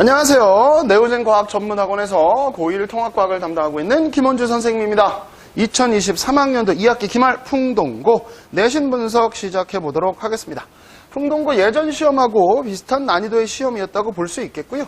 안녕하세요. 네오젠 과학 전문학원에서 고1 통합과학을 담당하고 있는 김원주 선생님입니다. 2023학년도 2학기 기말 풍동고 내신 분석 시작해 보도록 하겠습니다. 풍동고 예전 시험하고 비슷한 난이도의 시험이었다고 볼 수 있겠고요.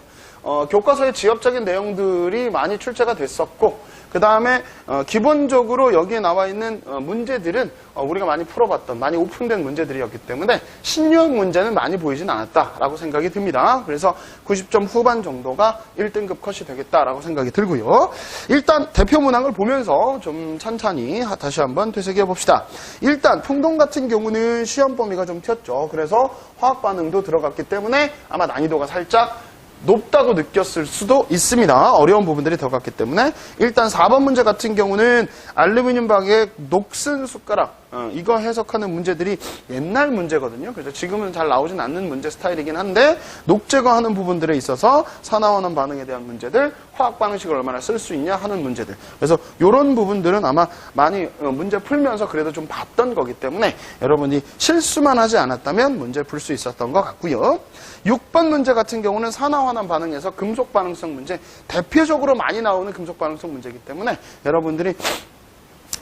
교과서의 지엽적인 내용들이 많이 출제가 됐었고 그 다음에 기본적으로 여기에 나와 있는 문제들은 우리가 많이 풀어봤던 많이 오픈된 문제들이었기 때문에 신유형 문제는 많이 보이진 않았다라고 생각이 듭니다. 그래서 90점 후반 정도가 1등급 컷이 되겠다라고 생각이 들고요. 일단 대표 문항을 보면서 좀 찬찬히 다시 한번 되새겨 봅시다. 일단 풍동 같은 경우는 시험 범위가 좀 튀었죠. 그래서 화학 반응도 들어갔기 때문에 아마 난이도가 살짝 높다고 느꼈을 수도 있습니다. 어려운 부분들이 들어갔기 때문에. 일단 4번 문제 같은 경우는 알루미늄 박에 녹슨 숟가락 이거 해석하는 문제들이 옛날 문제거든요. 그래서 지금은 잘 나오진 않는 문제 스타일이긴 한데 녹 제거하는 부분들에 있어서 산화원원 반응에 대한 문제들, 화학 반응식을 얼마나 쓸 수 있냐 하는 문제들. 그래서 이런 부분들은 아마 많이 문제 풀면서 그래도 좀 봤던 거기 때문에 여러분이 실수만 하지 않았다면 문제 풀 수 있었던 것 같고요. 6번 문제 같은 경우는 산화환원 반응에서 금속 반응성 문제, 대표적으로 많이 나오는 금속 반응성 문제이기 때문에 여러분들이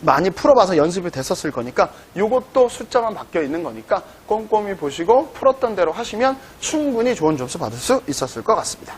많이 풀어봐서 연습이 됐었을 거니까 이것도 숫자만 바뀌어 있는 거니까 꼼꼼히 보시고 풀었던 대로 하시면 충분히 좋은 점수 받을 수 있었을 것 같습니다.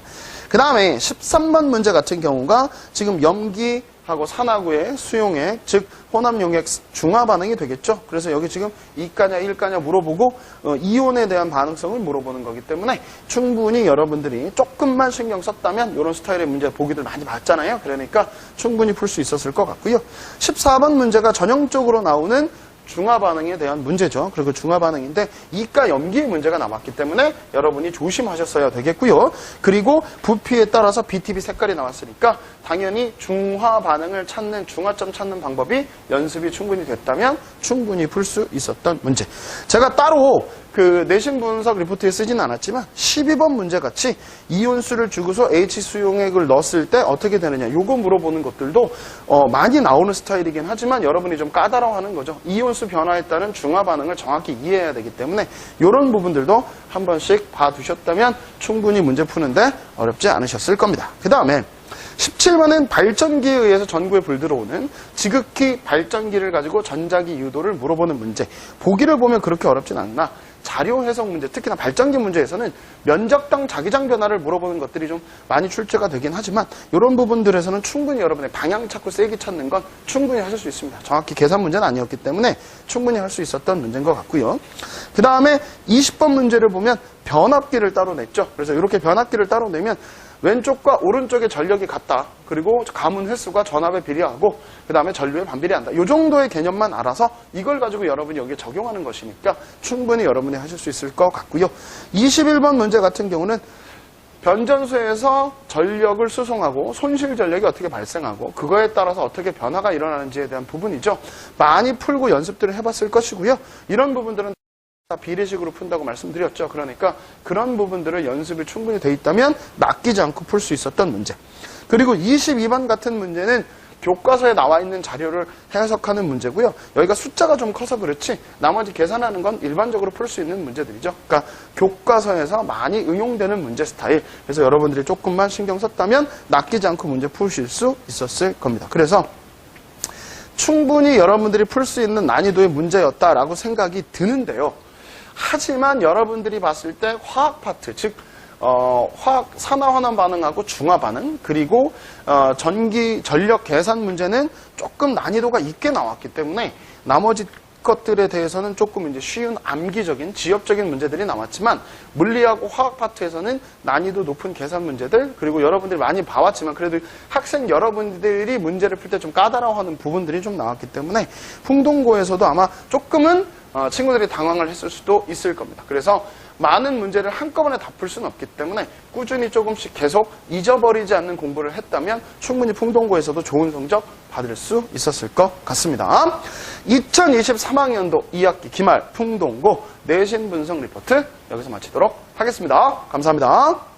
그 다음에 13번 문제 같은 경우가 지금 염기하고 산화구의 수용액, 즉 혼합용액 중화 반응이 되겠죠. 그래서 여기 지금 2가냐 1가냐 물어보고 이온에 대한 반응성을 물어보는 거기 때문에 충분히 여러분들이 조금만 신경 썼다면 이런 스타일의 문제 보기들 많이 봤잖아요. 그러니까 충분히 풀 수 있었을 것 같고요. 14번 문제가 전형적으로 나오는 중화 반응에 대한 문제죠. 그리고 중화 반응인데 이가 염기의 문제가 남았기 때문에 여러분이 조심하셨어야 되겠고요. 그리고 부피에 따라서 BTB 색깔이 나왔으니까 당연히 중화 반응을 찾는 중화점 찾는 방법이 연습이 충분히 됐다면 충분히 풀 수 있었던 문제. 제가 따로 그 내신 분석 리포트에 쓰진 않았지만 12번 문제 같이 이온수를 주고서 H 수용액을 넣었을 때 어떻게 되느냐 요거 물어보는 것들도 많이 나오는 스타일이긴 하지만 여러분이 좀 까다로워하는 거죠. 이온수 변화에 따른 중화 반응을 정확히 이해해야 되기 때문에 이런 부분들도 한 번씩 봐두셨다면 충분히 문제 푸는데 어렵지 않으셨을 겁니다. 그 다음에 17번은 발전기에 의해서 전구에 불 들어오는 지극히 발전기를 가지고 전자기 유도를 물어보는 문제. 보기를 보면 그렇게 어렵진 않나. 자료 해석 문제, 특히나 발전기 문제에서는 면적당 자기장 변화를 물어보는 것들이 좀 많이 출제가 되긴 하지만 이런 부분들에서는 충분히 여러분의 방향 찾고 세기 찾는 건 충분히 하실 수 있습니다. 정확히 계산 문제는 아니었기 때문에 충분히 할 수 있었던 문제인 것 같고요. 그 다음에 20번 문제를 보면 변압기를 따로 냈죠. 그래서 이렇게 변압기를 따로 내면 왼쪽과 오른쪽의 전력이 같다. 그리고 가문 횟수가 전압에 비례하고 그 다음에 전류에 반비례한다. 이 정도의 개념만 알아서 이걸 가지고 여러분이 여기에 적용하는 것이니까 충분히 여러분이 하실 수 있을 것 같고요. 21번 문제 같은 경우는 변전소에서 전력을 수송하고 손실 전력이 어떻게 발생하고 그거에 따라서 어떻게 변화가 일어나는지에 대한 부분이죠. 많이 풀고 연습들을 해봤을 것이고요. 이런 부분들은 비례식으로 푼다고 말씀드렸죠. 그러니까 그런 부분들을 연습이 충분히 돼 있다면 낚이지 않고 풀 수 있었던 문제. 그리고 22번 같은 문제는 교과서에 나와 있는 자료를 해석하는 문제고요. 여기가 숫자가 좀 커서 그렇지 나머지 계산하는 건 일반적으로 풀 수 있는 문제들이죠. 그러니까 교과서에서 많이 응용되는 문제 스타일. 그래서 여러분들이 조금만 신경 썼다면 낚이지 않고 문제 푸실 수 있었을 겁니다. 그래서 충분히 여러분들이 풀 수 있는 난이도의 문제였다라고 생각이 드는데요. 하지만 여러분들이 봤을 때 화학 파트, 즉 화학 산화환원 반응하고 중화 반응 그리고 전력 계산 문제는 조금 난이도가 있게 나왔기 때문에 나머지 것들에 대해서는 조금 이제 쉬운 암기적인 지엽적인 문제들이 나왔지만 물리하고 화학 파트에서는 난이도 높은 계산 문제들 그리고 여러분들이 많이 봐왔지만 그래도 학생 여러분들이 문제를 풀 때 좀 까다로워하는 부분들이 좀 나왔기 때문에 풍동고에서도 아마 조금은 친구들이 당황을 했을 수도 있을 겁니다. 그래서 많은 문제를 한꺼번에 다 풀 수는 없기 때문에 꾸준히 조금씩 계속 잊어버리지 않는 공부를 했다면 충분히 풍동고에서도 좋은 성적 받을 수 있었을 것 같습니다. 2023학년도 2학기 기말 풍동고 내신 분석 리포트 여기서 마치도록 하겠습니다. 감사합니다.